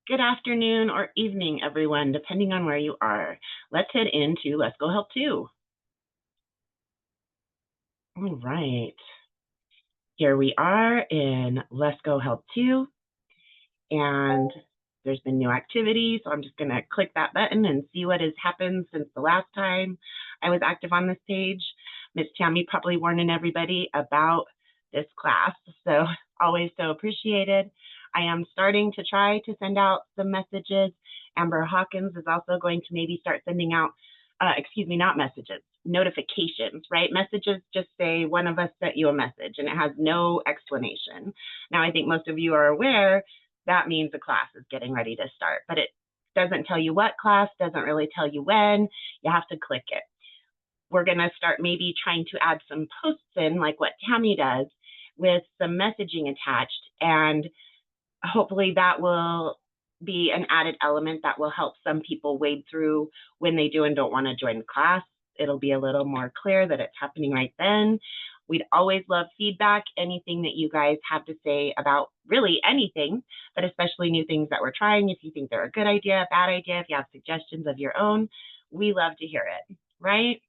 Good afternoon or evening, everyone, depending on where you are. Let's head into Let's Go Help 2. All right. Here we are in Let's Go Help 2. And there's been new activity, so I'm just going to click that button and see what has happened since the last time I was active on this page. Miss Tammy probably warning everybody about this class, so always so appreciated. I am starting to try to send out some messages. Amber Hawkins is also going to maybe start sending out, not messages, notifications, right? Messages just say one of us sent you a message and it has no explanation. Now, I think most of you are aware that means the class is getting ready to start, but it doesn't tell you what class, doesn't really tell you when. You have to click it. We're going to start maybe trying to add some posts in, like what Tammy does, with some messaging attached, and hopefully that will be an added element that will help some people wade through when they do and don't want to join the class. It'll be a little more clear that it's happening right then. We'd always love feedback, anything that you guys have to say about really anything, but especially new things that we're trying. If you think they're a good idea, a bad idea, if you have suggestions of your own, we love to hear it, right?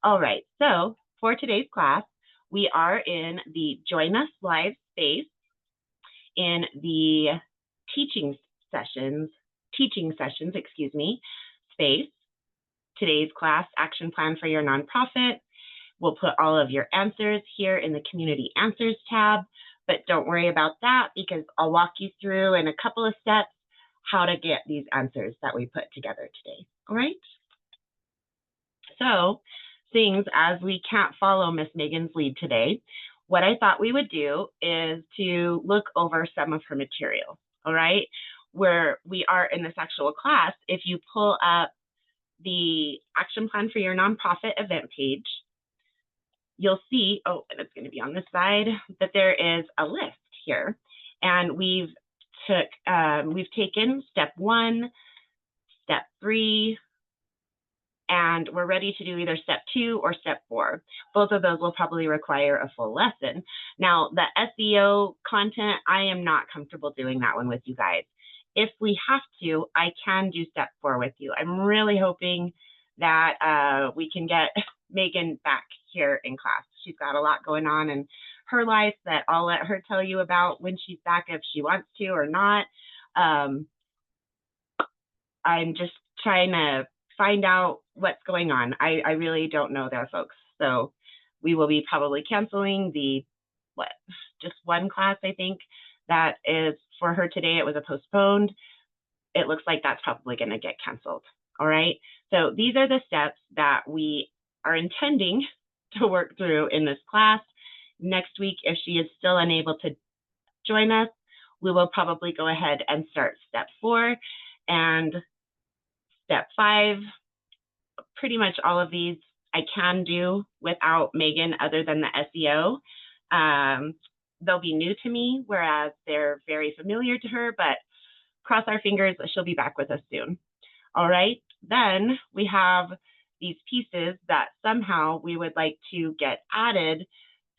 All right, so for today's class, we are in the Join Us Live space in the teaching sessions, space. Today's class, Action Plan for Your Nonprofit. We'll put all of your answers here in the Community Answers tab, but don't worry about that because I'll walk you through in a couple of steps how to get these answers that we put together today, all right? So, things as we can't follow Miss Megan's lead today, what I thought we would do is to look over some of her material, all right? Where we are in this actual class, if you pull up the Action Plan for Your Nonprofit event page, you'll see, and it's going to be on this side, that there is a list here. And we've taken step 1, step 3, and we're ready to do either step 2 or step 4. Both of those will probably require a full lesson. Now, the SEO content, I am not comfortable doing that one with you guys. If we have to, I can do step 4 with you. I'm really hoping that we can get Megan back here in class. She's got a lot going on in her life that I'll let her tell you about when she's back, if she wants to or not. I'm just trying to find out what's going on. I really don't know there, folks. So we will be probably canceling the, just one class, I think, that is for her today. It was a postponed. It looks like that's probably going to get canceled. All right. So these are the steps that we are intending to work through in this class. Next week, if she is still unable to join us, we will probably go ahead and start step 4 and step 5. Pretty much all of these I can do without Megan other than the SEO. They'll be new to me, whereas they're very familiar to her, but cross our fingers, she'll be back with us soon. All right, then we have these pieces that somehow we would like to get added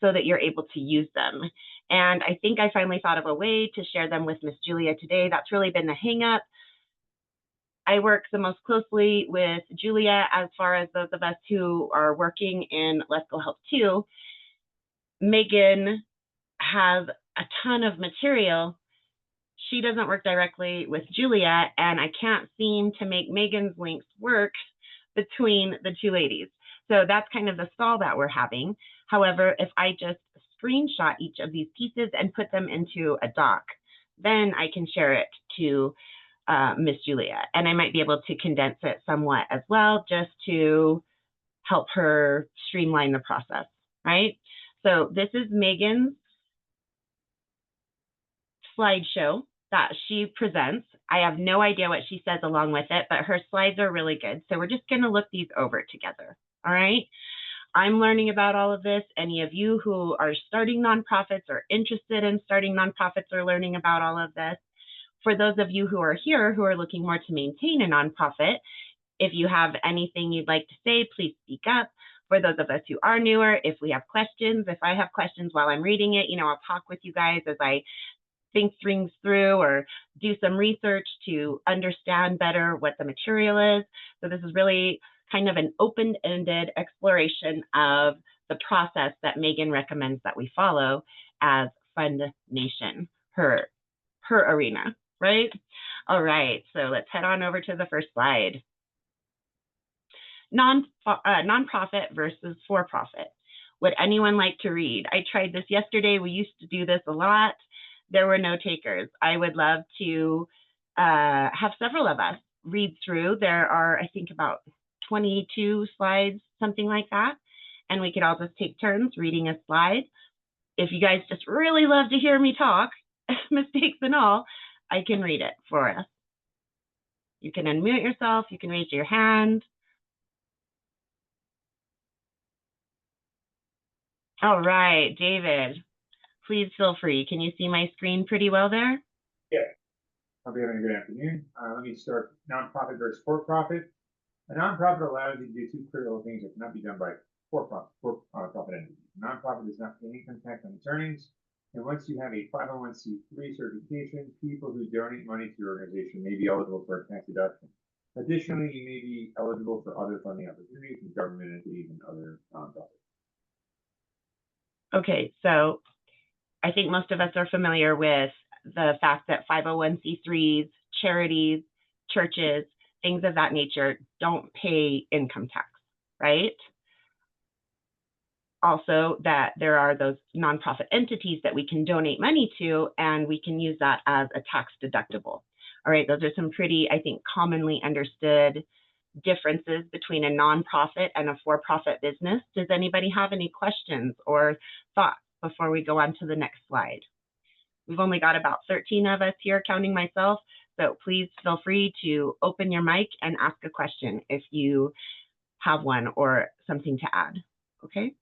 so that you're able to use them. And I think I finally thought of a way to share them with Miss Julia today. That's really been the hang up. I work the most closely with Julia as far as those of us who are working in Let's Go Help 2. Megan has a ton of material. She doesn't work directly with Julia, and I can't seem to make Megan's links work between the two ladies. So that's kind of the stall that we're having. However, if I just screenshot each of these pieces and put them into a doc, then I can share it to Miss Julia, and I might be able to condense it somewhat as well, just to help her streamline the process, right? So this is Megan's slideshow that she presents. I have no idea what she says along with it, but her slides are really good. So we're just going to look these over together, all right? I'm learning about all of this. Any of you who are starting nonprofits or interested in starting nonprofits are learning about all of this. For those of you who are here who are looking more to maintain a nonprofit, if you have anything you'd like to say, please speak up. For those of us who are newer, if we have questions, if I have questions while I'm reading it, I'll talk with you guys as I think things through or do some research to understand better what the material is. So this is really kind of an open-ended exploration of the process that Megan recommends that we follow as Fund Nation, her arena, right? All right, so let's head on over to the first slide. Nonprofit versus for-profit. Would anyone like to read? I tried this yesterday. We used to do this a lot. There were no takers. I would love to have several of us read through. There are, I think, about 22 slides, something like that. And we could all just take turns reading a slide. If you guys just really love to hear me talk, mistakes and all, I can read it for us. You can unmute yourself. You can raise your hand. All right, David, please feel free. Can you see my screen pretty well there? Yeah. Hope you're having a good afternoon. Let me start. Nonprofit versus for-profit. A nonprofit allows you to do two critical things that cannot be done by for-profit entities. A nonprofit does not pay income tax on its earnings, and once you have a 501c3 certification, people who donate money to your organization may be eligible for a tax deduction. Additionally, you may be eligible for other funding opportunities from government entities and other nonprofits. Okay, so I think most of us are familiar with the fact that 501c3s, charities, churches, things of that nature don't pay income tax, right? Also, that there are those nonprofit entities that we can donate money to, and we can use that as a tax deductible. All right, those are some pretty, I think, commonly understood differences between a nonprofit and a for-profit business. Does anybody have any questions or thoughts before we go on to the next slide? We've only got about 13 of us here, counting myself, so please feel free to open your mic and ask a question if you have one or something to add, okay?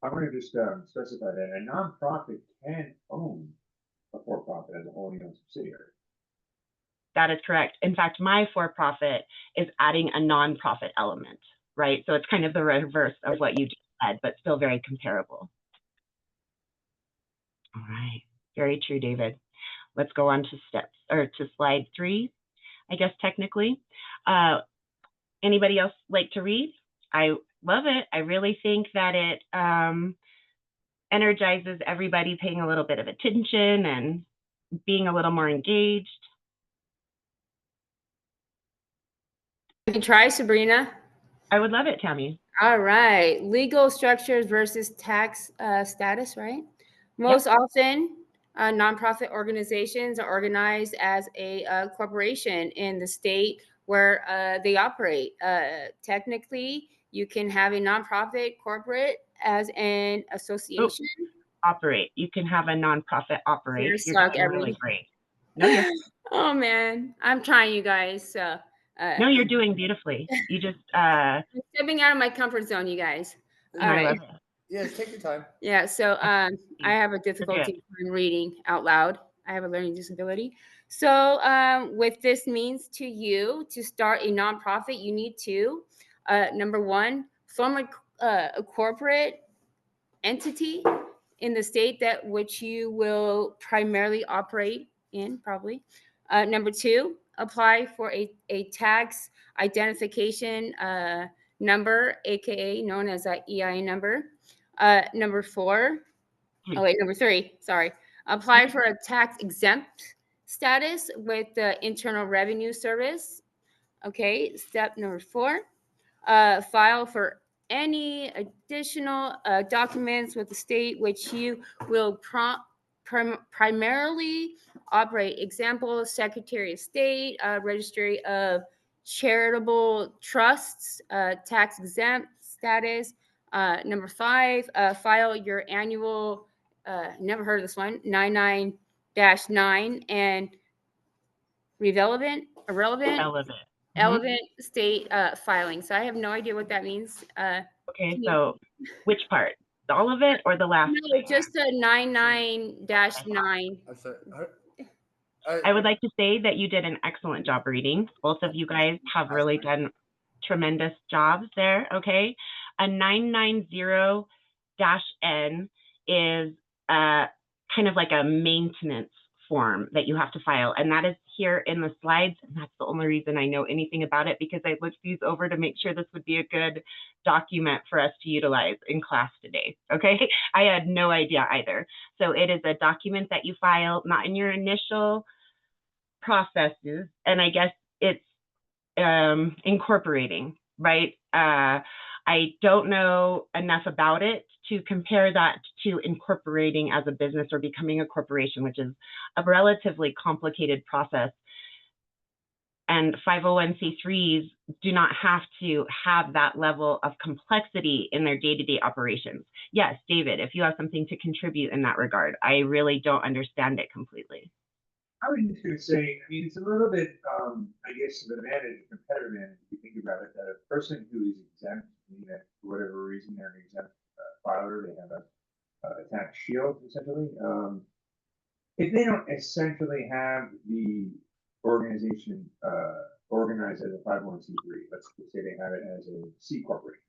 I want to just specify that a nonprofit can own a for-profit as a wholly owned subsidiary. That is correct. In fact, my for-profit is adding a nonprofit element, right? So it's kind of the reverse of what you just said, but still very comparable. All right, very true, David. Let's go on to slide 3, I guess technically. Anybody else like to read? I love it. I really think that it energizes everybody paying a little bit of attention and being a little more engaged. You can try, Sabrina. I would love it, Tammy. All right. Legal structures versus tax status, right? Most often, nonprofit organizations are organized as a corporation in the state where they operate. Technically, you can have a nonprofit corporate as an association. Operate. You can have a nonprofit operate. You're doing really great. No, you're. Oh man, I'm trying, you guys. No, you're doing beautifully. You just stepping out of my comfort zone, you guys. All right. Yeah, take your time. Yeah, so I have a difficulty in reading out loud. I have a learning disability. So what this means to you to start a nonprofit, you need to, number one, form a corporate entity in the state that which you will primarily operate in, probably. Number two, apply for a tax identification number, aka known as an EIN number. Number number 3, sorry. Apply for a tax exempt status with the Internal Revenue Service. Okay, step number 4, file for any additional documents with the state which you will primarily operate. Example, Secretary of State, Registry of Charitable Trusts, tax exempt status. Number 5, file your annual, never heard of this one, 99-9 and relevant state filing. So I have no idea what that means. Okay, so which part? All of it or the last? No, just a 99-9. I would like to say that you did an excellent job reading. Both of you guys have really done tremendous jobs there, okay? A 990-N is kind of like a maintenance form that you have to file, and that is here in the slides, and that's the only reason I know anything about it, because I looked these over to make sure this would be a good document for us to utilize in class today. Okay, I had no idea either. So it is a document that you file, not in your initial processes, and I guess it's incorporating, right? I don't know enough about it to compare that to incorporating as a business or becoming a corporation, which is a relatively complicated process. And 501c3s do not have to have that level of complexity in their day-to-day operations. Yes, David, if you have something to contribute in that regard, I really don't understand it completely. I was just going to say, I mean, it's a little bit, I guess, of an advantage, a competitive advantage, if you think about it, that a person who is exempt, meaning that for whatever reason they're an exempt filer, they have a tax shield, essentially. If they don't essentially have the organization organized as a 501c3, let's just say they have it as a C corporation.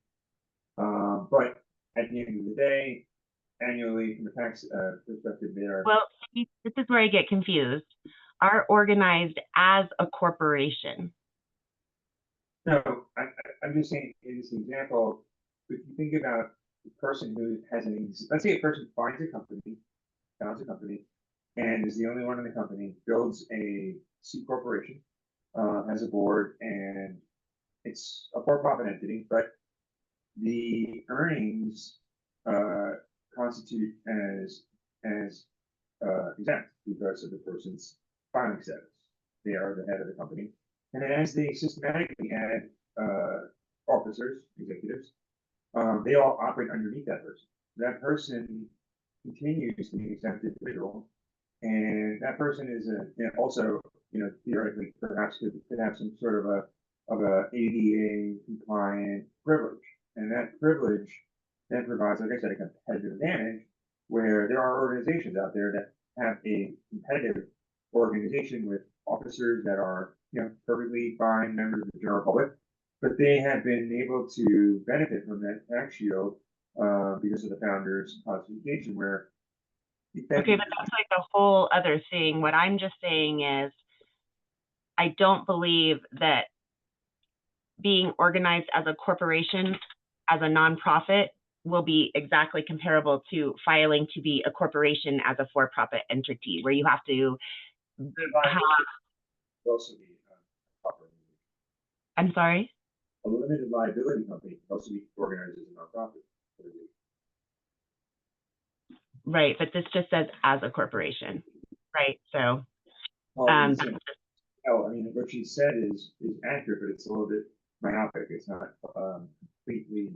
But at the end of the day, annually, from a tax perspective, they are. Well, this is where I get confused. Are organized as a corporation. No, I'm just saying in this example, if you think about the person who has let's say a person founds a company, and is the only one in the company, builds a C corporation, has a board, and it's a for-profit entity, but the earnings constitute as exempt because of the person's filing status. They are the head of the company. And then as they systematically add officers, executives, they all operate underneath that person. That person continues to be an exempt individual, and that person is also, theoretically, perhaps could have some sort of a ADA compliant privilege, and that privilege then provides, like I said, a competitive advantage, where there are organizations out there that have a competitive organization with officers that are, perfectly fine members of the general public, but they have been able to benefit from that tax shield because of the founder's classification. Where okay, but that's like a whole other thing. What I'm just saying is, I don't believe that being organized as a corporation, as a nonprofit, will be exactly comparable to filing to be a corporation as a for-profit entity, where you have to have. Also be I'm sorry? A limited liability company can also be organized as a nonprofit. Right, but this just says as a corporation, right? So, I mean, what she said is accurate, but it's a little bit myopic. It's not completely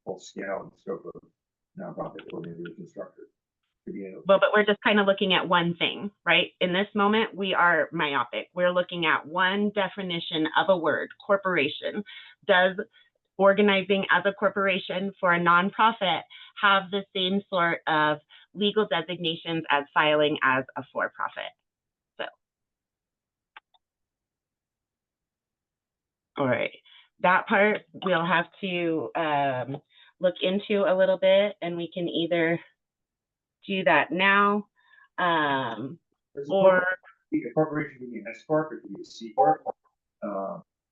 full scale and scope of nonprofit organization structure. Well, but we're just kind of looking at one thing, right? In this moment, we are myopic. We're looking at one definition of a word, corporation. Does organizing as a corporation for a nonprofit have the same sort of legal designations as filing as a for-profit? So, all right, that part we'll have to look into a little bit, and we can either do that now, or a corporation can be an S corp, it can be a C corp.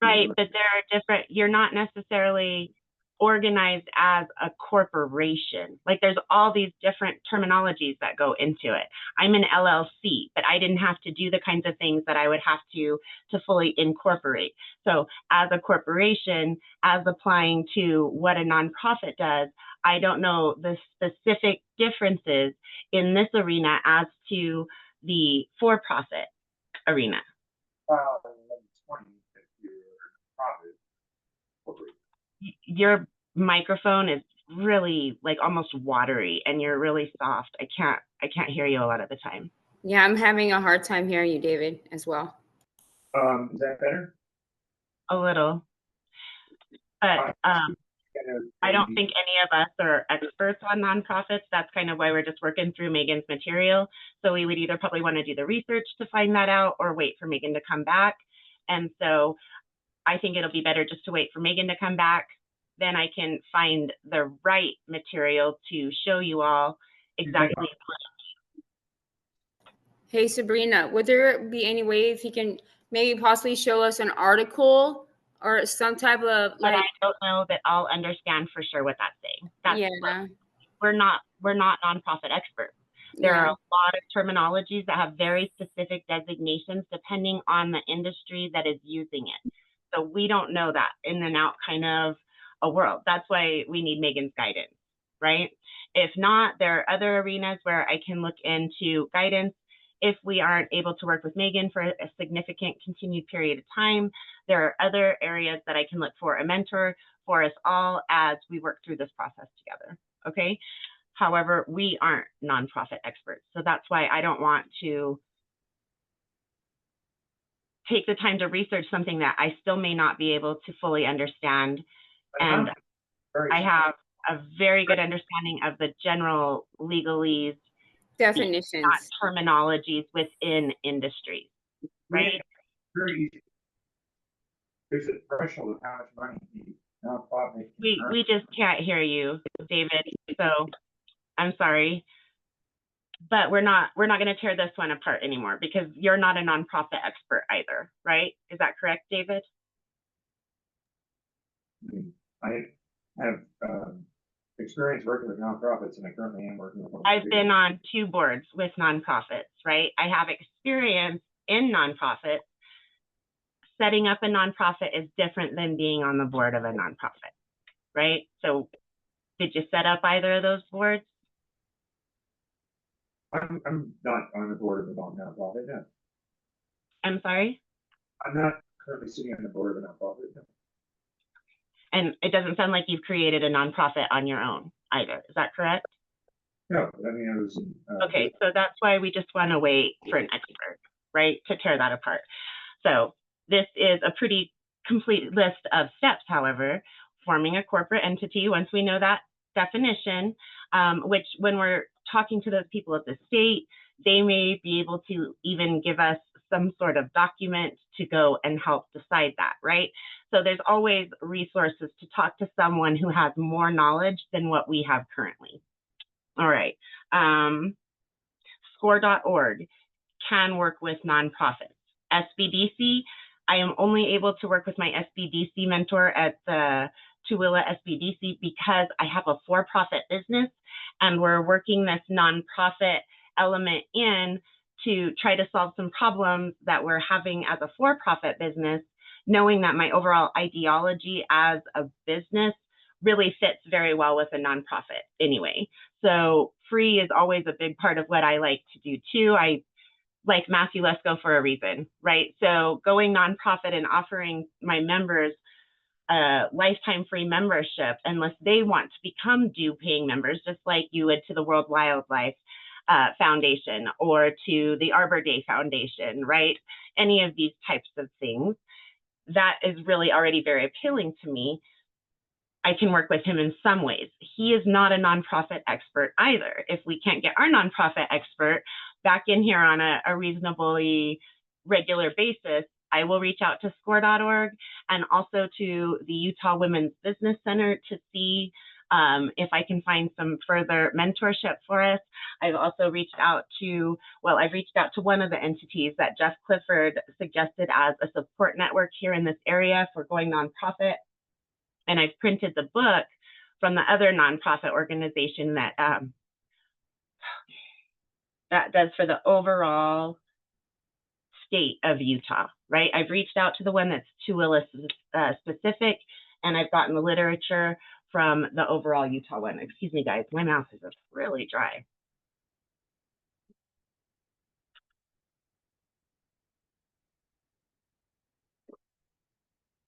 Right, but there are different. You're not necessarily organized as a corporation. Like, there's all these different terminologies that go into it. I'm an LLC, but I didn't have to do the kinds of things that I would have to fully incorporate. So as a corporation, as applying to what a nonprofit does, I don't know the specific differences in this arena as to the for-profit arena. Your microphone is really like almost watery, and you're really soft. I can't hear you a lot of the time. Yeah, I'm having a hard time hearing you, David, as well. Is that better? A little. But I don't think any of us are experts on nonprofits. That's kind of why we're just working through Megan's material. So we would either probably want to do the research to find that out, or wait for Megan to come back. And so I think it'll be better just to wait for Megan to come back. Then I can find the right material to show you all exactly. Hey, Sabrina, would there be any way if you can maybe possibly show us an article or some type of But I like, don't know that I'll understand for sure what that's saying. That's yeah, we're not nonprofit experts. There are a lot of terminologies that have very specific designations depending on the industry that is using it. So we don't know that in and out kind of a world. That's why we need Megan's guidance, right? If not, there are other arenas where I can look into guidance. If we aren't able to work with Megan for a significant continued period of time, there are other areas that I can look for a mentor for us all as we work through this process together. Okay. However, we aren't nonprofit experts. So that's why I don't want to take the time to research something that I still may not be able to fully understand. And I have a very good understanding of the general legalese, definitions, not terminologies within industries, right? Very easy. There's a threshold of how much money you nonprofit. We just can't hear you, David. So I'm sorry. But we're not going to tear this one apart anymore because you're not a nonprofit expert either, right? Is that correct, David? I have experience working with nonprofits, and I currently am working with. I've been on 2 boards with nonprofits, right? I have experience in nonprofits. Setting up a nonprofit is different than being on the board of a nonprofit, right? So did you set up either of those boards? I'm not on the board of a nonprofit, no. I'm sorry? I'm not currently sitting on the board of a nonprofit, no. And it doesn't sound like you've created a nonprofit on your own either. Is that correct? No, I mean, I was. Okay, so that's why we just want to wait for an expert, right, to tear that apart. So this is a pretty complete list of steps, however, forming a corporate entity, once we know that definition, which when we're talking to those people at the state, they may be able to even give us some sort of document to go and help decide that, right? So there's always resources to talk to someone who has more knowledge than what we have currently. All right. Score.org can work with nonprofits. SBDC, I am only able to work with my SBDC mentor at the Tooele SBDC because I have a for-profit business and we're working this nonprofit element in to try to solve some problems that we're having as a for-profit business, knowing that my overall ideology as a business really fits very well with a nonprofit anyway. So free is always a big part of what I like to do too. I like Matthew Lesko for a reason, right? So going nonprofit and offering my members a lifetime free membership, unless they want to become due paying members, just like you would to the World Wildlife Foundation or to the Arbor Day Foundation, right? Any of these types of things, that is really already very appealing to me. I can work with him in some ways. He is not a nonprofit expert either. If we can't get our nonprofit expert back in here on a reasonably regular basis, I will reach out to score.org and also to the Utah Women's Business Center to see if I can find some further mentorship for us. I've also reached out to, well, I've reached out to one of the entities that Jeff Clifford suggested as a support network here in this area for going nonprofit. And I've printed the book from the other nonprofit organization that that does for the overall state of Utah, right? I've reached out to the one that's Tooele specific, and I've gotten the literature from the overall Utah one. Excuse me, guys, my mouth is just really dry.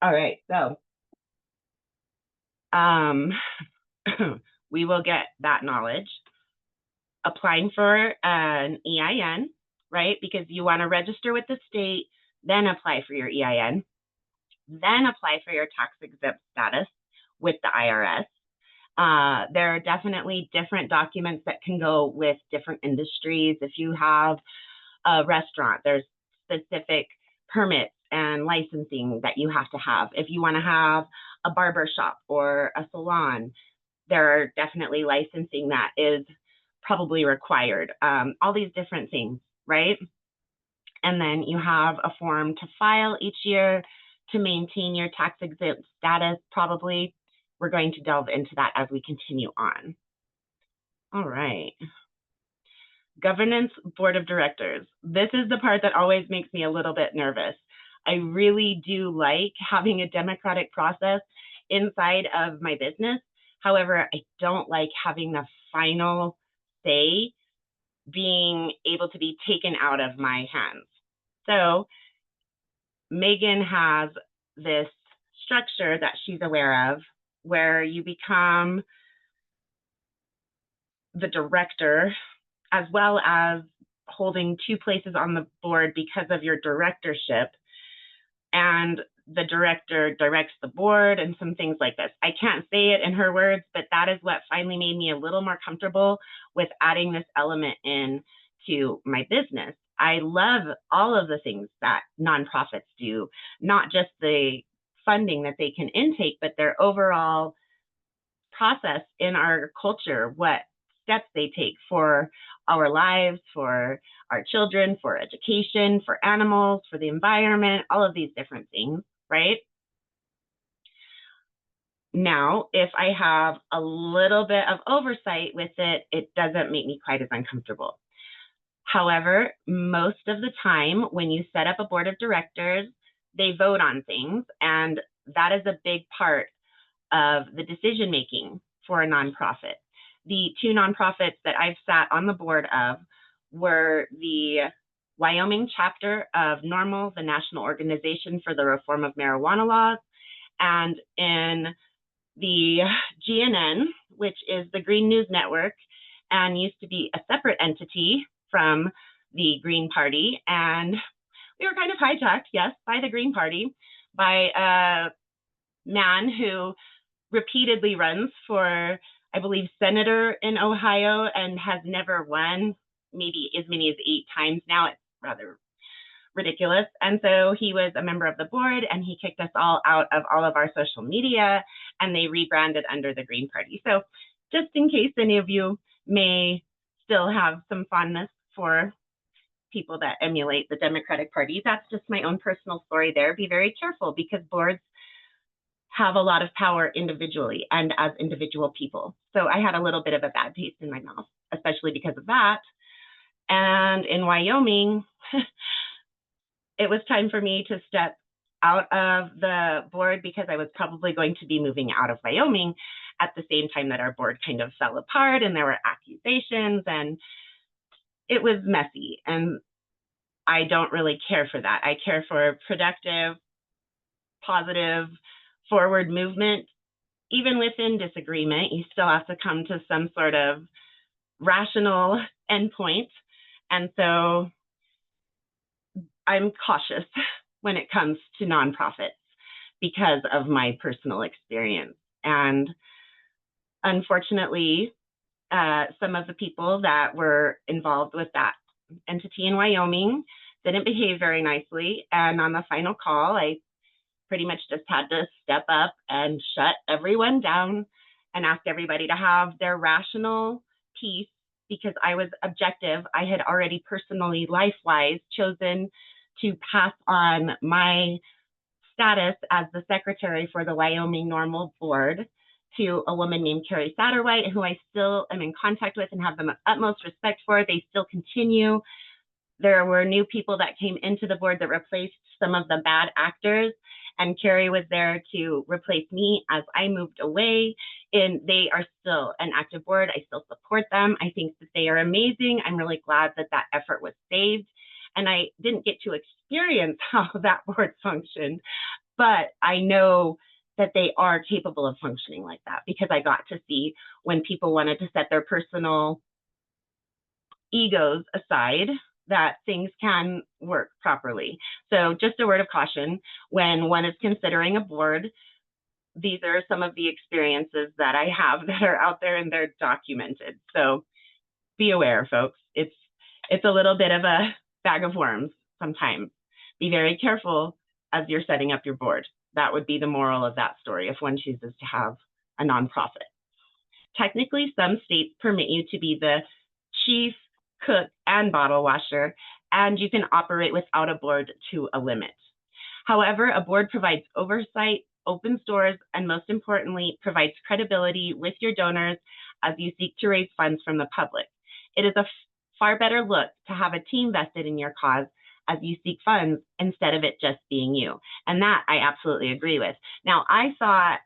All right, so we will get that knowledge. Applying for an EIN, right? Because you want to register with the state, then apply for your EIN, then apply for your tax exempt status with the IRS. There are definitely different documents that can go with different industries. If you have a restaurant, there's specific permits and licensing that you have to have. If you want to have a barber shop or a salon, there are definitely licensing that is probably required. All these different things, right? And then you have a form to file each year to maintain your tax exempt status, probably. We're going to delve into that as we continue on. All right. Governance Board of Directors. This is the part that always makes me a little bit nervous. I really do like having a democratic process inside of my business. However, I don't like having the final say being able to be taken out of my hands. So Megan has this structure that she's aware of where you become the director as well as holding 2 places on the board because of your directorship. And the director directs the board and some things like this. I can't say it in her words, but that is what finally made me a little more comfortable with adding this element in to my business. I love all of the things that nonprofits do, not just the funding that they can intake, but their overall process in our culture, what steps they take for our lives, for our children, for education, for animals, for the environment, all of these different things, right? Now, if I have a little bit of oversight with it, it doesn't make me quite as uncomfortable. However, most of the time when you set up a board of directors, they vote on things, and that is a big part of the decision making for a nonprofit. The 2 nonprofits that I've sat on the board of were the Wyoming chapter of NORML, the National Organization for the Reform of Marijuana Laws, and in the GNN, which is the Green News Network, and used to be a separate entity from the Green Party. And we were kind of hijacked, yes, by the Green Party, by a man who repeatedly runs for, I believe, senator in Ohio and has never won, maybe as many as 8 times now. It's rather ridiculous. And so he was a member of the board, and he kicked us all out of all of our social media, and they rebranded under the Green Party. So just in case any of you may still have some fondness for people that emulate the Democratic Party, that's just my own personal story there. Be very careful, because boards have a lot of power individually and as individual people. So I had a little bit of a bad taste in my mouth, especially because of that. And in Wyoming, it was time for me to step out of the board because I was probably going to be moving out of Wyoming at the same time that our board kind of fell apart, and there were accusations, and it was messy. And I don't really care for that. I care for productive, positive, forward movement. Even within disagreement, you still have to come to some sort of rational endpoint. And so I'm cautious when it comes to nonprofits because of my personal experience. And unfortunately, some of the people that were involved with that entity in Wyoming didn't behave very nicely. And on the final call, I pretty much just had to step up and shut everyone down and ask everybody to have their rational piece, because I was objective. I had already personally, life-wise, chosen to pass on my status as the secretary for the Wyoming NORML board to a woman named Carrie Satterwhite, who I still am in contact with and have the utmost respect for. They still continue. There were new people that came into the board that replaced some of the bad actors, and Carrie was there to replace me as I moved away. And they are still an active board. I still support them. I think that they are amazing. I'm really glad that that effort was saved. And I didn't get to experience how that board functioned, but I know that they are capable of functioning like that, because I got to see when people wanted to set their personal egos aside, that things can work properly. So just a word of caution, when one is considering a board, these are some of the experiences that I have that are out there and they're documented. So be aware, folks. It's a little bit of a bag of worms sometimes. Be very careful as you're setting up your board. That would be the moral of that story if one chooses to have a nonprofit. Technically, some states permit you to be the chief cook and bottle washer, and you can operate without a board to a limit. However, a board provides oversight, opens doors, and most importantly, provides credibility with your donors as you seek to raise funds from the public. It is a far better look to have a team vested in your cause as you seek funds instead of it just being you. And that I absolutely agree with. Now, I thought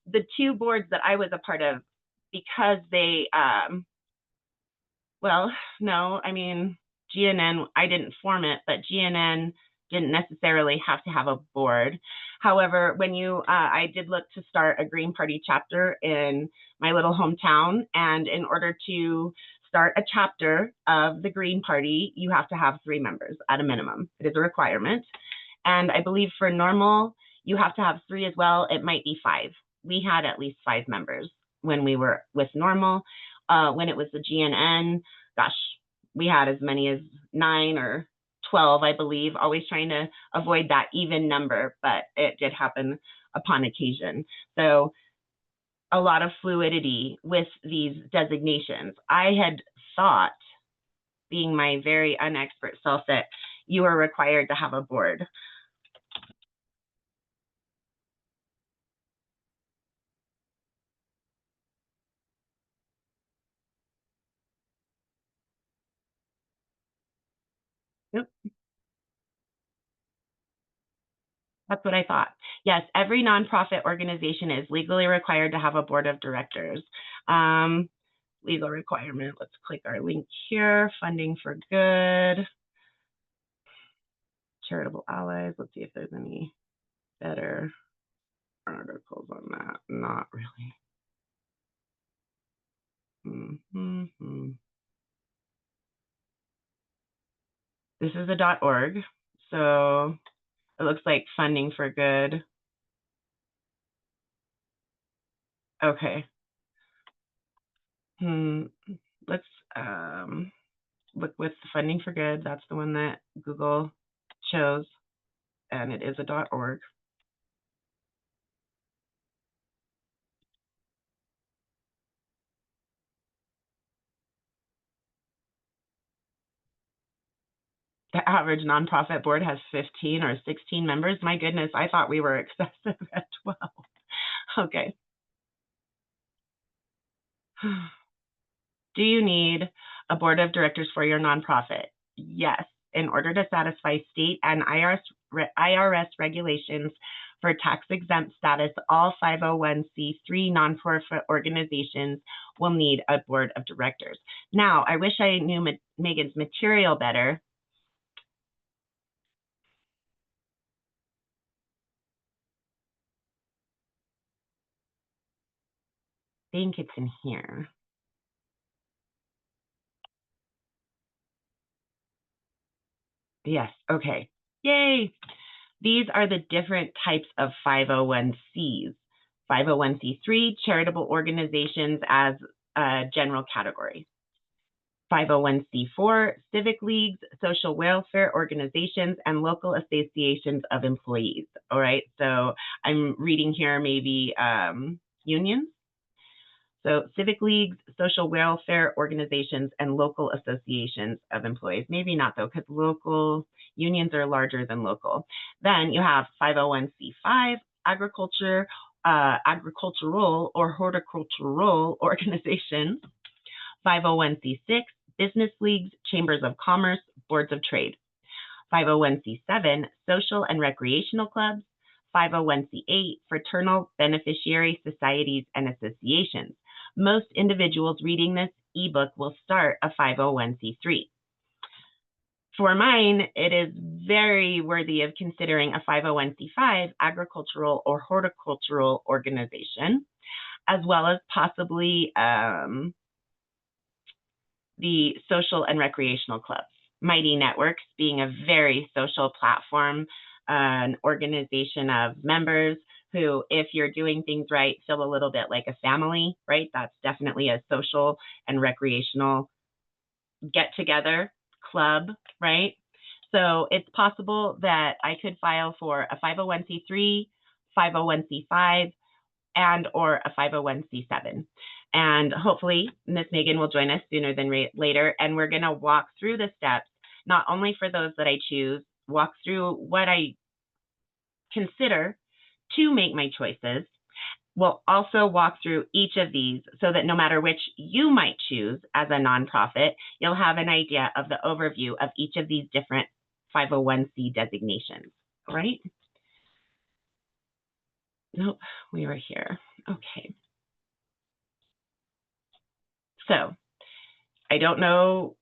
the two boards that I was a part of, because they, well, no, I mean, GNN, I didn't form it, but GNN didn't necessarily have to have a board. However, when I did look to start a Green Party chapter in my little hometown, and in order to start a chapter of the Green Party, you have to have 3 members at a minimum. It is a requirement. And I believe for normal, you have to have 3 as well. It might be 5. We had at least 5 members when we were with normal. When it was the GNN, gosh, we had as many as 9 or 12, I believe, always trying to avoid that even number, but it did happen upon occasion. So a lot of fluidity with these designations. I had thought, being my very unexpert self, that you are required to have a board. Yep. That's what I thought. Yes, every nonprofit organization is legally required to have a board of directors. Legal requirement, let's click our link here, funding for good. Charitable allies, let's see if there's any better articles on that. Not really. This is a .org, so it looks like funding for good. Okay. Let's look with funding for good. That's the one that Google chose, and it is a .org. The average nonprofit board has 15 or 16 members. My goodness, I thought we were excessive at 12. Okay. Do you need a board of directors for your nonprofit? Yes. In order to satisfy state and IRS regulations for tax-exempt status, all 501c3 nonprofit organizations will need a board of directors. Now, I wish I knew Megan's material better. I think it's in here. Yes, okay. Yay! These are the different types of 501c's. 501c3, charitable organizations as a general category. 501c4, civic leagues, social welfare organizations, and local associations of employees. All right, so I'm reading here maybe unions. So civic leagues, social welfare organizations, and local associations of employees. Maybe not though, because local unions are larger than local. Then you have 501c5, agricultural or horticultural organizations. 501c6, business leagues, chambers of commerce, boards of trade. 501c7, social and recreational clubs. 501c8, fraternal beneficiary societies and associations. Most individuals reading this ebook will start a 501c3. For mine, it is very worthy of considering a 501c5 agricultural or horticultural organization, as well as possibly the social and recreational clubs. Mighty Networks being a very social platform, an organization of members who, if you're doing things right, feel a little bit like a family, right? That's definitely a social and recreational get-together club, right? So it's possible that I could file for a 501c3, 501c5, and or a 501c7. And hopefully Ms. Megan will join us sooner than later, and we're going to walk through the steps not only for those that I choose, walk through what I consider to make my choices. We'll also walk through each of these so that no matter which you might choose as a nonprofit, you'll have an idea of the overview of each of these different 501c designations, all right? Nope, we were here. Okay. So I don't know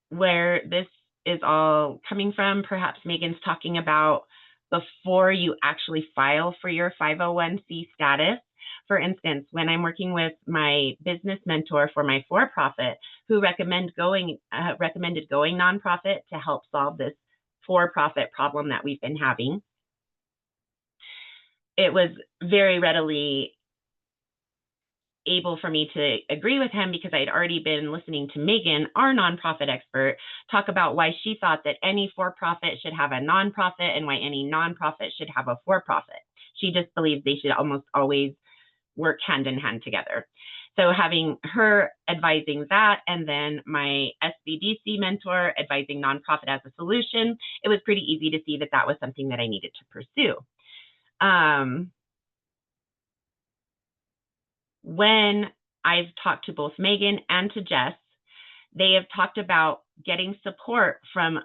where this is all coming from. Perhaps Megan's talking about before you actually file for your 501c status. For instance, when I'm working with my business mentor for my for-profit, who recommended going nonprofit to help solve this for-profit problem that we've been having, it was very readily able for me to agree with him because I'd already been listening to Megan, our nonprofit expert, talk about why she thought that any for-profit should have a nonprofit and why any nonprofit should have a for-profit. She just believes they should almost always work hand in hand together. So having her advising that and then my SBDC mentor advising nonprofit as a solution, it was pretty easy to see that that was something that I needed to pursue. When I've talked to both Megan and to Jess, they have talked about getting support from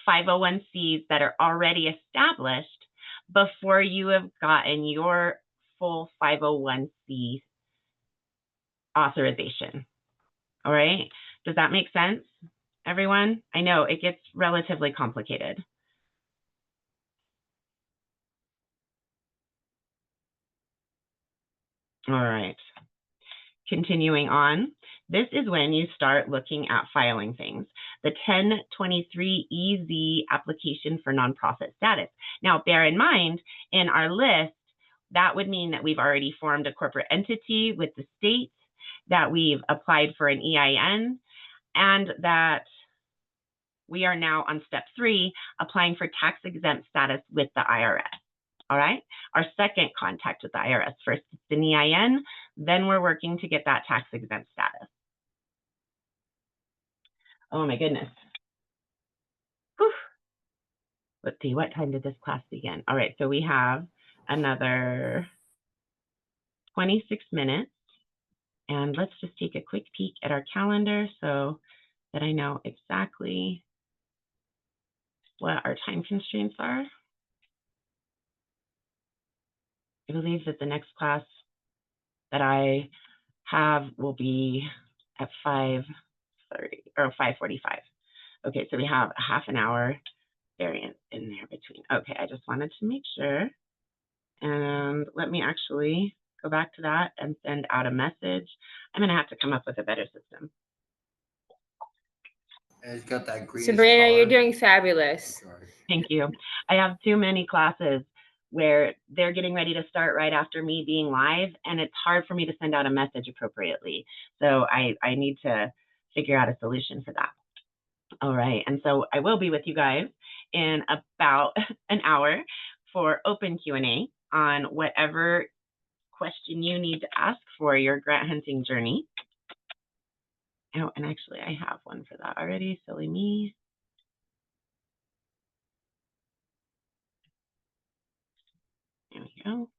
501cs that are already established before you have gotten your full 501c authorization. All right, does that make sense, everyone? I know it gets relatively complicated. All right. Continuing on, this is when you start looking at filing things. The 1023EZ application for nonprofit status. Now, bear in mind, in our list, that would mean that we've already formed a corporate entity with the state, that we've applied for an EIN, and that we are now on step 3, applying for tax exempt status with the IRS. All right, our second contact with the IRS. First, it's an EIN, then we're working to get that tax exempt status. Oh my goodness. Whew. Let's see, what time did this class begin? All right, so we have another 26 minutes. And let's just take a quick peek at our calendar so that I know exactly what our time constraints are. I believe that the next class that I have will be at 5:30 or 5:45. Okay, so we have a half an hour variance in there between. Okay, I just wanted to make sure. And let me actually go back to that and send out a message. I'm going to have to come up with a better system. And it's got that green. Sabrina, you're doing fabulous. Thank you. I have too many classes where they're getting ready to start right after me being live, and it's hard for me to send out a message appropriately. So I need to figure out a solution for that. All right, and so I will be with you guys in about an hour for open Q&A on whatever question you need to ask for your grant hunting journey. Oh, and actually I have one for that already, silly me. There we go.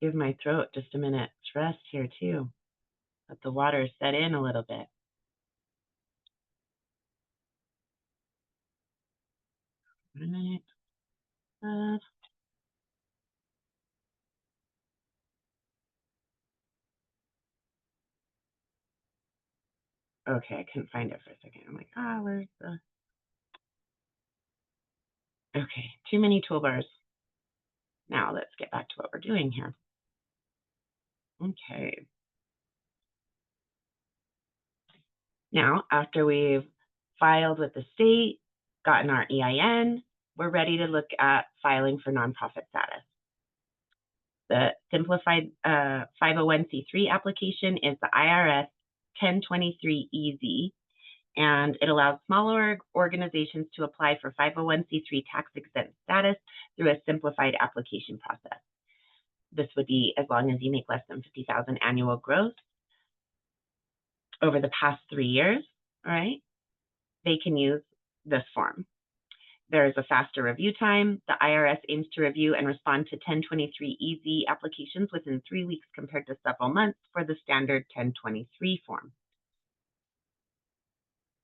Give my throat just a minute to rest here too. Let the water set in a little bit. Right. Okay, I couldn't find it for a second. I'm like, where's the... Okay, too many toolbars. Now let's get back to what we're doing here. Okay. Now, after we've filed with the state, gotten our EIN, we're ready to look at filing for nonprofit status. The simplified 501c3 application is the IRS 1023EZ, and it allows smaller organizations to apply for 501c3 tax exempt status through a simplified application process. This would be as long as you make less than 50,000 annual gross over the past 3 years, all right? They can use this form. There is a faster review time. The IRS aims to review and respond to 1023-EZ applications within 3 weeks compared to several months for the standard 1023 form.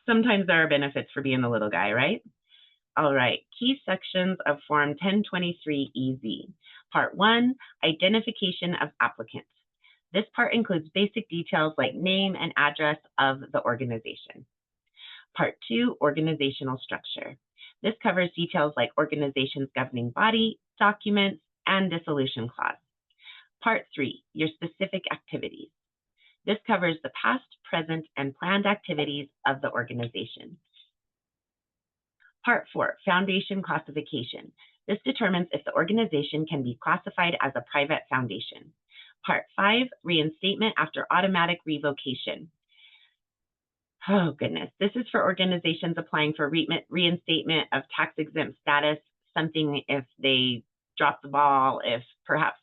Sometimes there are benefits for being the little guy, right? All right, key sections of Form 1023-EZ. Part 1, identification of applicants. This part includes basic details like name and address of the organization. Part 2, organizational structure. This covers details like organization's governing body, documents, and dissolution clause. Part 3, your specific activities. This covers the past, present, and planned activities of the organization. Part 4, foundation classification. This determines if the organization can be classified as a private foundation. Part 5, reinstatement after automatic revocation. Oh, goodness. This is for organizations applying for reinstatement of tax-exempt status, something if they drop the ball, if perhaps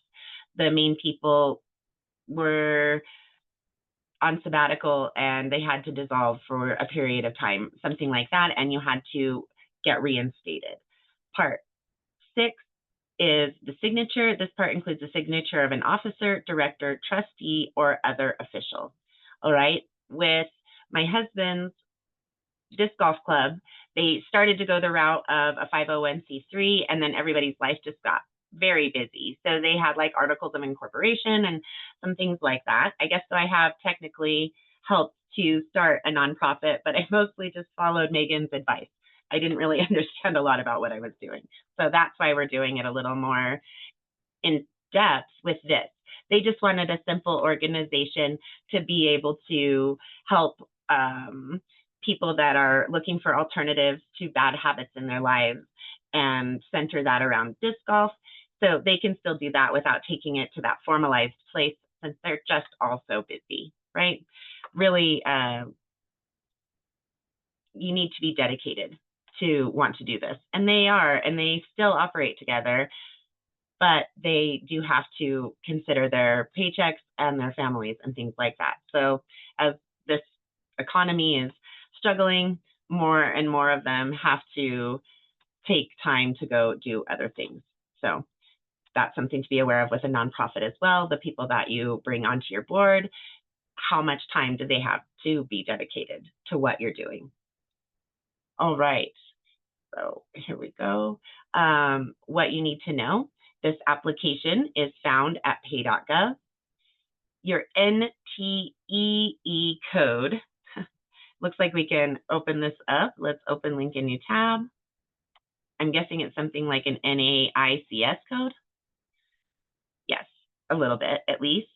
the main people were on sabbatical and they had to dissolve for a period of time, something like that, and you had to get reinstated. Part 6 is the signature. This part includes the signature of an officer, director, trustee, or other official. All right. With my husband's disc golf club, they started to go the route of a 501c3, and then everybody's life just got very busy. So they had like articles of incorporation and some things like that. I guess so I have technically helped to start a nonprofit, but I mostly just followed Megan's advice. I didn't really understand a lot about what I was doing. So that's why we're doing it a little more in depth with this. They just wanted a simple organization to be able to help people that are looking for alternatives to bad habits in their lives and center that around disc golf. So they can still do that without taking it to that formalized place since they're just all so busy, right? Really, you need to be dedicated to want to do this. And they are, and they still operate together, but they do have to consider their paychecks and their families and things like that. So as this economy is struggling, more and more of them have to take time to go do other things. So that's something to be aware of with a nonprofit as well. The people that you bring onto your board, how much time do they have to be dedicated to what you're doing? All right, so here we go. What you need to know, this application is found at pay.gov. Your NTEE code, looks like we can open this up. Let's open link in new tab. I'm guessing it's something like an NAICS code. Yes, a little bit at least.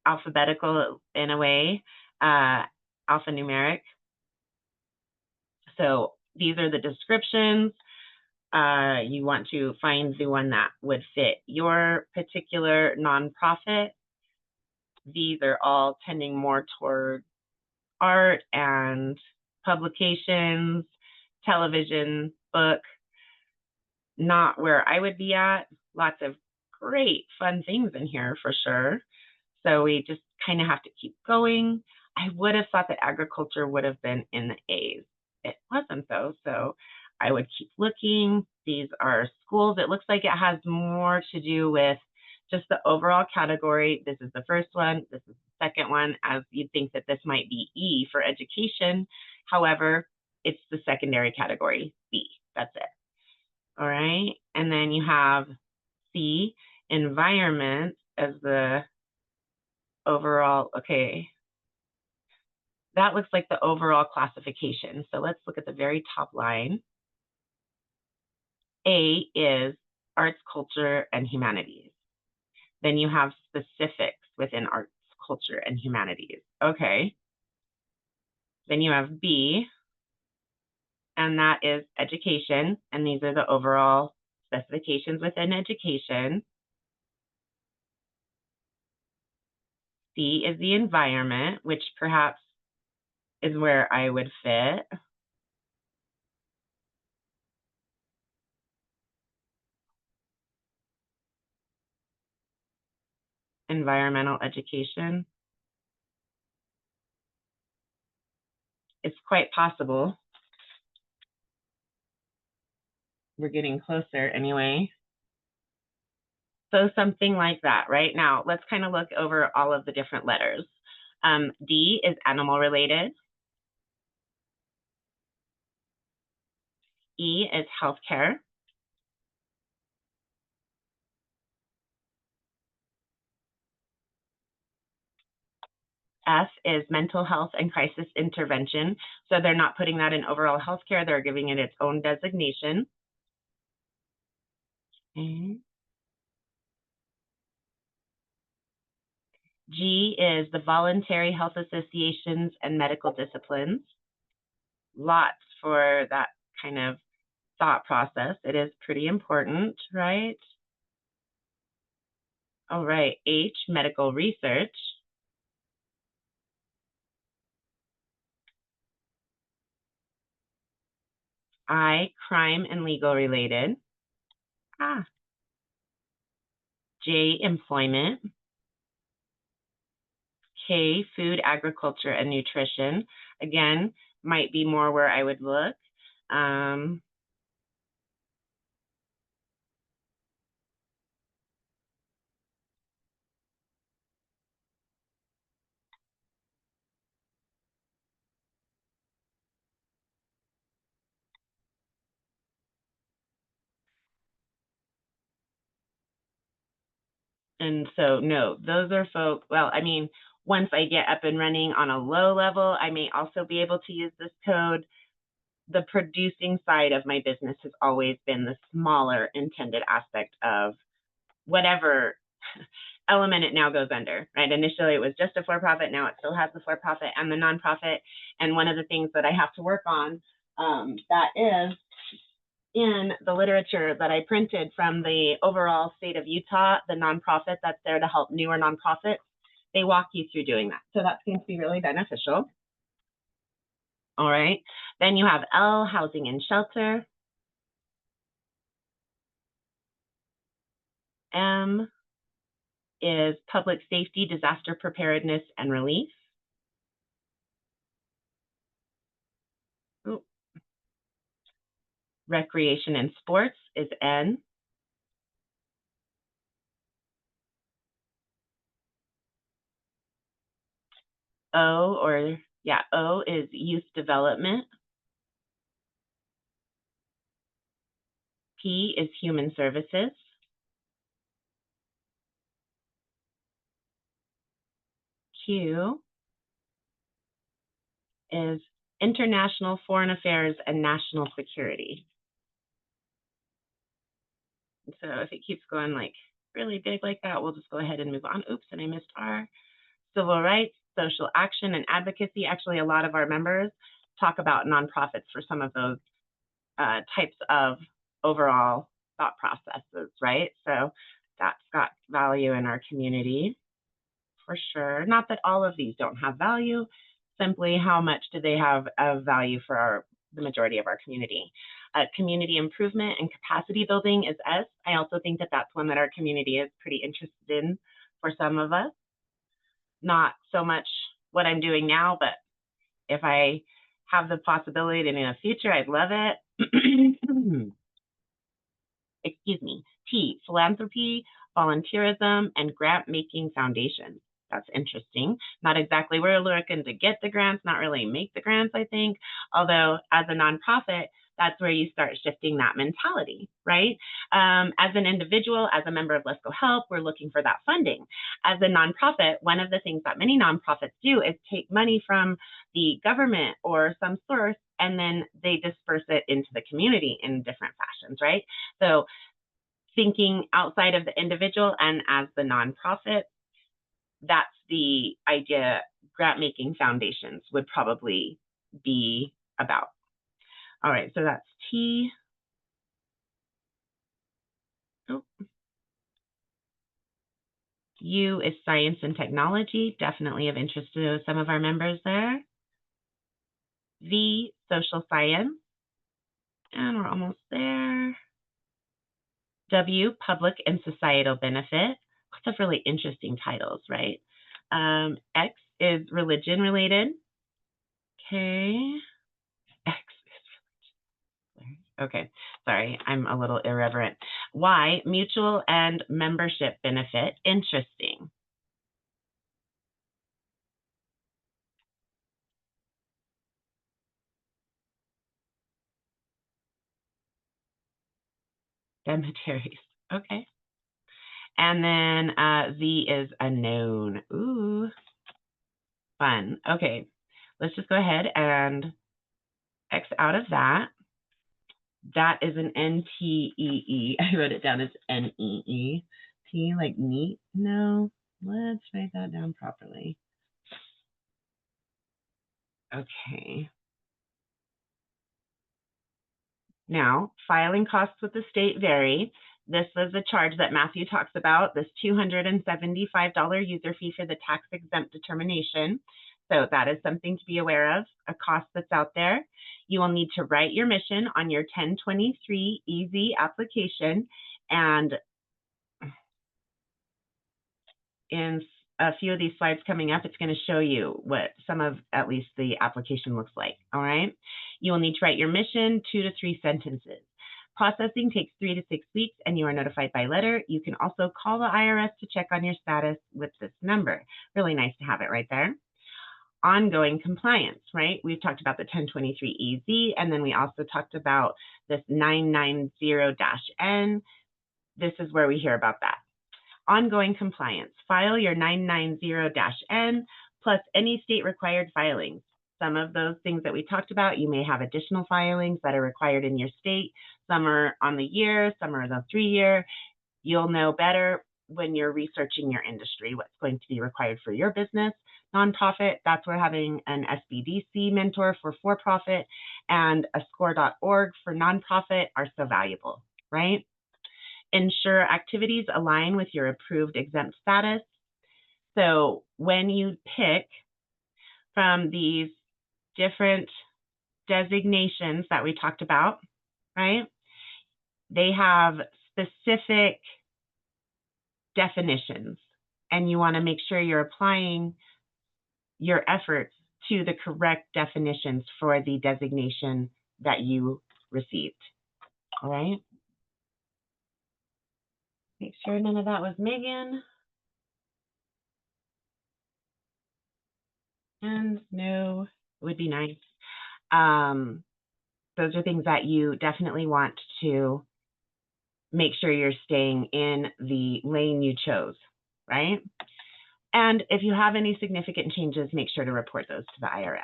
Alphabetical in a way, alphanumeric. So these are the descriptions. You want to find the one that would fit your particular nonprofit. These are all tending more toward art and publications, television, book. Not where I would be at. Lots of great fun things in here for sure. So we just kind of have to keep going. I would have thought that agriculture would have been in the A's. It wasn't though, so I would keep looking. These are schools. It looks like it has more to do with just the overall category. This is the first one. This is the second one, as you'd think that this might be E for education. However, it's the secondary category, B. That's it. All right. And then you have C, environment, as the overall. Okay. That looks like the overall classification. So let's look at the very top line. A is arts, culture, and humanities. Then you have specifics within arts, culture, and humanities. Okay. Then you have B, and that is education. And these are the overall specifications within education. C is the environment, which perhaps is where I would fit. environmental education. It's quite possible. We're getting closer anyway. So something like that, right? Now, let's kind of look over all of the different letters. D is animal related. E is healthcare. F is mental health and crisis intervention. So they're not putting that in overall healthcare, they're giving it its own designation. Okay. G is the voluntary health associations and medical disciplines. Lots for that kind of thought process. It is pretty important, right? All right, H, medical research. I, crime and legal related. J, employment. K, food, agriculture, and nutrition. Again, might be more where I would look. And so, no, those are folks, well, I mean, once I get up and running on a low level, I may also be able to use this code. The producing side of my business has always been the smaller intended aspect of whatever element it now goes under, right? Initially, it was just a for-profit. Now it still has the for-profit and the nonprofit. And one of the things that I have to work on that is in the literature that I printed from the overall state of Utah, the nonprofit that's there to help newer nonprofits, they walk you through doing that. So that seems to be really beneficial. All right. Then you have L, housing and shelter. M is public safety, disaster preparedness, and relief. Ooh. Recreation and sports is N. O is youth development. P is human services. Q is international foreign affairs and national security. So if it keeps going like really big like that, we'll just go ahead and move on. Oops, and I missed R. Civil rights, social action, and advocacy. Actually, a lot of our members talk about nonprofits for some of those types of overall thought processes, right? So that's got value in our community for sure. Not that all of these don't have value, simply how much do they have of value for the majority of our community. Community improvement and capacity building is S. I also think that that's one that our community is pretty interested in for some of us. Not so much what I'm doing now, but if I have the possibility in the future, I'd love it. Excuse me. T, philanthropy, volunteerism, and grant-making foundations. That's interesting. Not exactly where we're looking to get the grants, not really make the grants, I think. Although as a nonprofit, that's where you start shifting that mentality, right? As an individual, as a member of Lesko Help, we're looking for that funding. As a nonprofit, one of the things that many nonprofits do is take money from the government or some source, and then they disperse it into the community in different fashions, right? So thinking outside of the individual and as the nonprofit, that's the idea grant-making foundations would probably be about. All right, so that's T. Oh. U is science and technology, definitely of interest to some of our members there. V, social science, and we're almost there. W, public and societal benefit. lots of really interesting titles, right? X is religion related. Okay. X is religion. Okay, sorry, I'm a little irreverent. Y, mutual and membership benefit. Interesting. Cemeteries. Okay. And then Z is unknown. Ooh, fun. Okay, let's just go ahead and X out of that. That is an NTEE. I wrote it down as NEE. T like neat? No, let's write that down properly. Okay. Now, filing costs with the state vary. This was a charge that Matthew talks about, this $275 user fee for the tax exempt determination. So that is something to be aware of, a cost that's out there. You will need to write your mission on your 1023 EZ application, and in a few of these slides coming up, it's going to show you what some of at least the application looks like. All right. You will need to write your mission 2 to 3 sentences. Processing takes 3 to 6 weeks and you are notified by letter. You can also call the IRS to check on your status with this number. Really nice to have it right there. Ongoing compliance, right? We've talked about the 1023 EZ, and then we also talked about this 990-N. This is where we hear about that. Ongoing compliance. File your 990-N plus any state required filings. Some of those things that we talked about, you may have additional filings that are required in your state. Some are on the year, some are the 3-year. You'll know better when you're researching your industry, what's going to be required for your business. Nonprofit, that's where having an SBDC mentor for for-profit and a score.org for nonprofit are so valuable, right? Ensure activities align with your approved exempt status. So when you pick from these different designations that we talked about, right? They have specific definitions, and you want to make sure you're applying your efforts to the correct definitions for the designation that you received. All right. Make sure none of that was Megan. And no, it would be nice. Those are things that you definitely want to make sure you're staying in the lane you chose, right? And if you have any significant changes, make sure to report those to the IRS.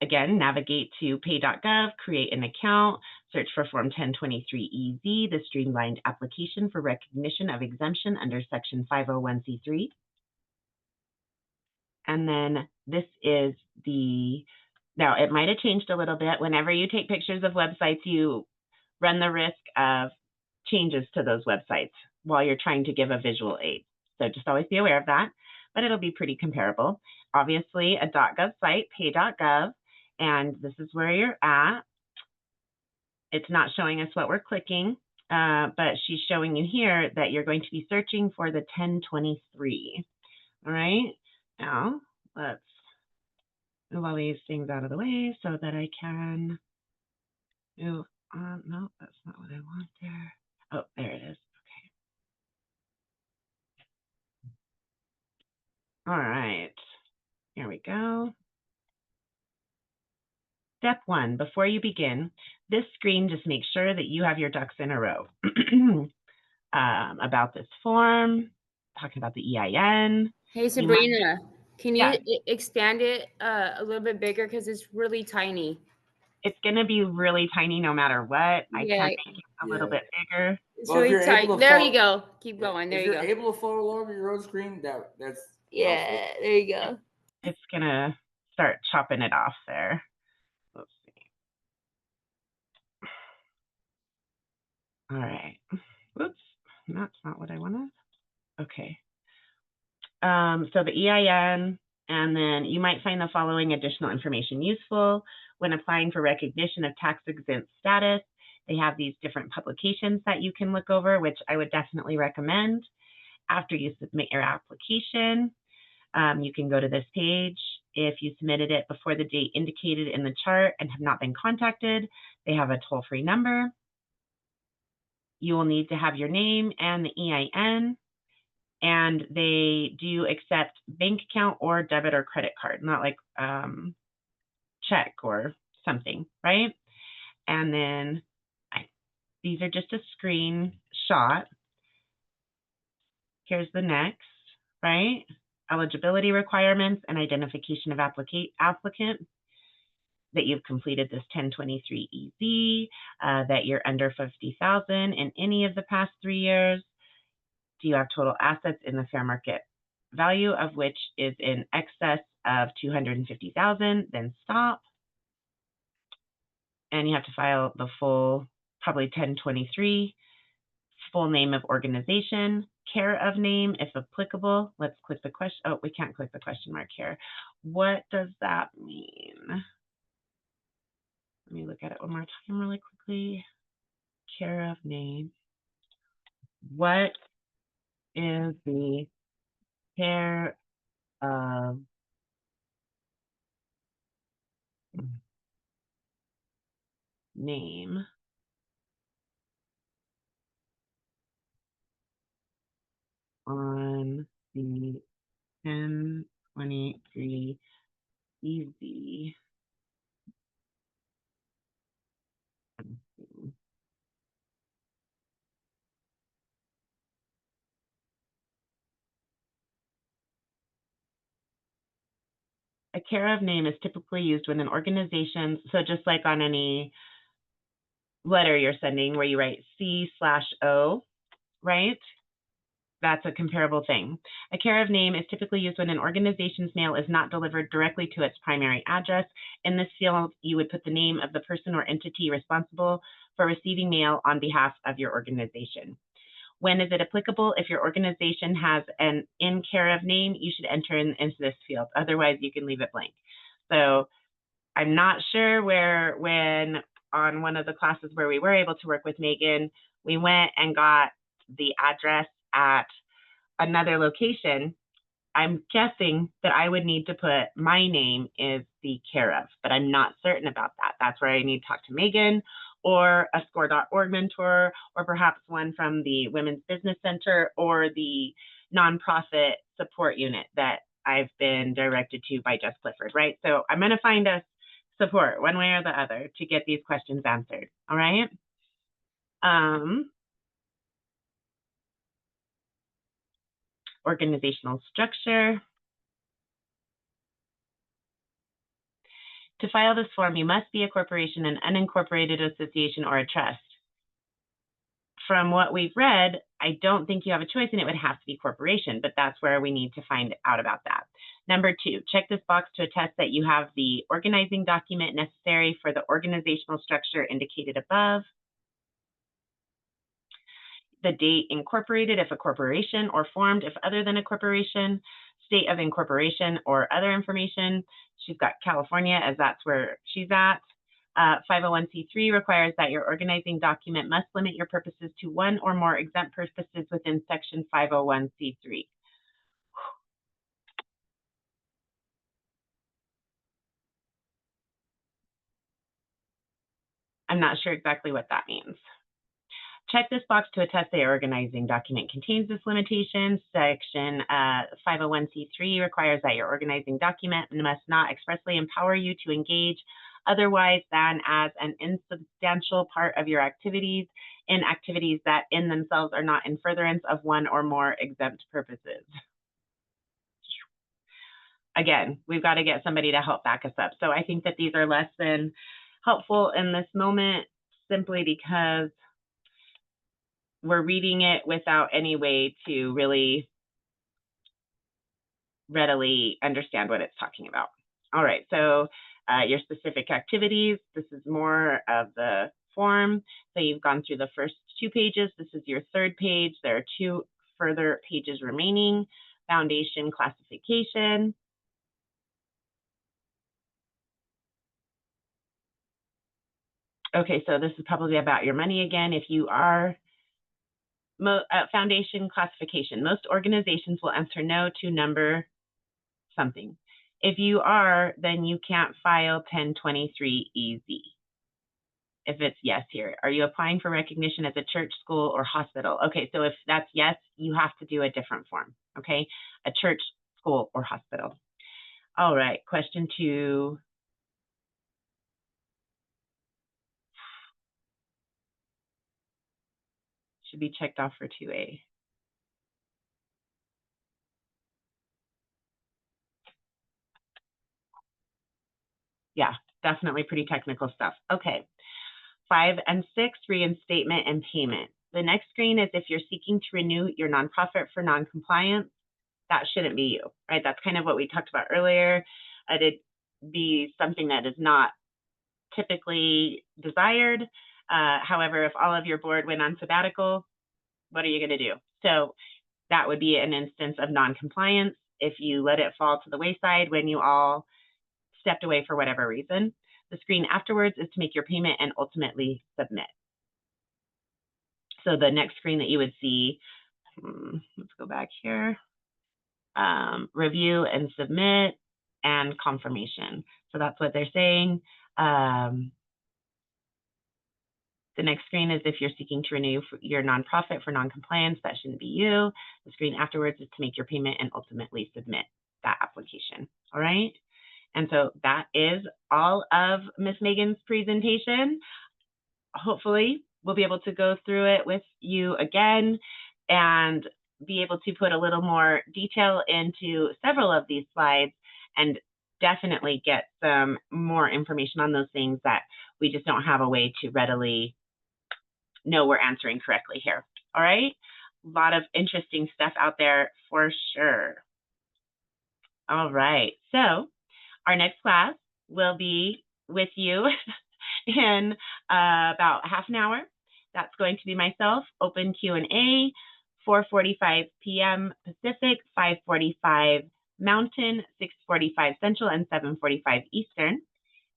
Again, navigate to pay.gov, create an account, search for Form 1023-EZ, the streamlined application for recognition of exemption under Section 501c3. And then this is the, now it might have changed a little bit. Whenever you take pictures of websites, you run the risk of changes to those websites while you're trying to give a visual aid. So just always be aware of that, but it'll be pretty comparable. Obviously, a .gov site, pay.gov, and this is where you're at. It's not showing us what we're clicking, but she's showing you here that you're going to be searching for the 1023. All right, now let's move all these things out of the way so that I can move on. No, that's not what I want there. Oh, there it is. Okay. All right, here we go. Step 1, before you begin, this screen just makes sure that you have your ducks in a row. About this form, talking about the EIN. Hey, Sabrina, can you Yeah. expand it a little bit bigger because it's really tiny? It's going to be really tiny no matter what. I Yeah. can make it a little bit bigger. It's really tight. There you go. Keep going. There you go. If you're able to follow along on your own screen, that's Yeah, helpful. there you go. It's going to start chopping it off there. Let's see. All right. Whoops, that's not what I wanted. Okay. So the EIN, and then you might find the following additional information useful when applying for recognition of tax exempt status. They have these different publications that you can look over, which I would definitely recommend. After you submit your application, you can go to this page. If you submitted it before the date indicated in the chart and have not been contacted, they have a toll-free number. You will need to have your name and the EIN, and they do accept bank account or debit or credit card, not like check or something, right? And then these are just a screenshot. Here's the next, right? Eligibility requirements and identification of applicant, that you've completed this 1023 EZ, that you're under 50,000 in any of the past 3 years. Do you have total assets in the fair market value of which is in excess of 250,000? Then stop. And you have to file the full, probably 1023, full name of organization, care of name, if applicable. Let's click the question. Oh, we can't click the question mark here. What does that mean? Let me look at it one more time really quickly. Care of name. What is the care of name on the 1023 EZ? A care of name is typically used when an organization, so just like on any letter you're sending where you write C/O, right? That's a comparable thing. A care of name is typically used when an organization's mail is not delivered directly to its primary address. In this field, you would put the name of the person or entity responsible for receiving mail on behalf of your organization. When is it applicable? If your organization has an in care of name, you should enter into this field. Otherwise, you can leave it blank. So I'm not sure when on one of the classes where we were able to work with Megan, we went and got the address at another location. I'm guessing that I would need to put my name is the care of, but I'm not certain about that. That's where I need to talk to Megan or a SCORE.org mentor, or perhaps one from the Women's Business Center or the nonprofit support unit that I've been directed to by Jess Clifford, right? So I'm going to find us support one way or the other to get these questions answered, all right? Organizational structure. To file this form, you must be a corporation, an unincorporated association, or a trust. From what we've read, I don't think you have a choice and it would have to be corporation, but that's where we need to find out about that. Number 2, check this box to attest that you have the organizing document necessary for the organizational structure indicated above. The date incorporated if a corporation, or formed if other than a corporation, state of incorporation or other information. She's got California as that's where she's at. 501c3 requires that your organizing document must limit your purposes to one or more exempt purposes within section 501c3. I'm not sure exactly what that means. Check this box to attest the organizing document contains this limitation. Section 501c3 requires that your organizing document must not expressly empower you to engage otherwise than as an insubstantial part of your activities in activities that in themselves are not in furtherance of one or more exempt purposes. Again, we've got to get somebody to help back us up. So I think that these are less than helpful in this moment simply because we're reading it without any way to really readily understand what it's talking about. All right, so your specific activities, this is more of the form. So you've gone through the first 2 pages. This is your 3rd page. There are 2 further pages remaining. Foundation classification. Okay, so this is probably about your money again. If you are foundation classification, most organizations will answer no to number something. If you are, then you can't file 1023 EZ. If it's yes here, are you applying for recognition as a church, school, or hospital? Okay, so if that's yes, you have to do a different form, okay? A church, school, or hospital. All right, question 2. Should be checked off for 2A. Yeah, definitely pretty technical stuff. Okay, 5 and 6, reinstatement and payment. The next screen is if you're seeking to renew your nonprofit for noncompliance. That shouldn't be you, right? That's kind of what we talked about earlier. It'd be something that is not typically desired. However, if all of your board went on sabbatical, what are you going to do? So that would be an instance of noncompliance if you let it fall to the wayside when you all stepped away for whatever reason. The screen afterwards is to make your payment and ultimately submit. So the next screen that you would see, let's go back here, review and submit and confirmation. So that's what they're saying. The next screen is if you're seeking to renew your nonprofit for noncompliance. That shouldn't be you. The screen afterwards is to make your payment and ultimately submit that application. All right. And so that is all of Miss Megan's presentation. Hopefully we'll be able to go through it with you again and be able to put a little more detail into several of these slides and definitely get some more information on those things that we just don't have a way to readily know we're answering correctly here. All right, a lot of interesting stuff out there for sure. All right, so our next class will be with you in about half an hour. That's going to be myself, open Q&A, 4:45 p.m. Pacific, 5:45 Mountain, 6:45 Central, and 7:45 Eastern.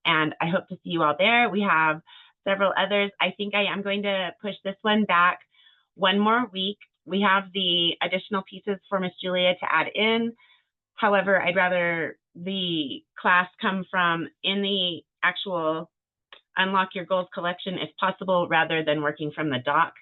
And I hope to see you all there. We have several others. I think I am going to push this one back one more week. We have the additional pieces for Miss Julia to add in. However, I'd rather the class come from in the actual Unlock Your Goals collection if possible, rather than working from the doc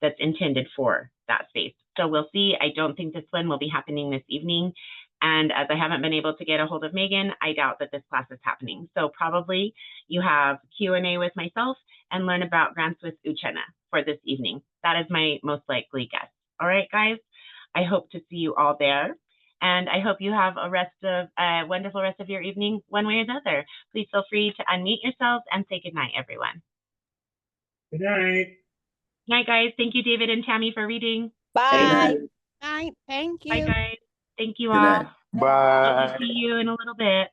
that's intended for that space. So we'll see. I don't think this one will be happening this evening. And as I haven't been able to get a hold of Megan, I doubt that this class is happening. So probably you have Q&A with myself and learn about grants with Uchenna for this evening. That is my most likely guess. All right, guys, I hope to see you all there. And I hope you have a wonderful rest of your evening, one way or the other. Please feel free to unmute yourselves and say good night, everyone. Good night. Night, guys. Thank you, David and Tammy, for reading. Bye. Bye. Thank you. Bye, guys. Thank you Good all. night. See you in a little bit.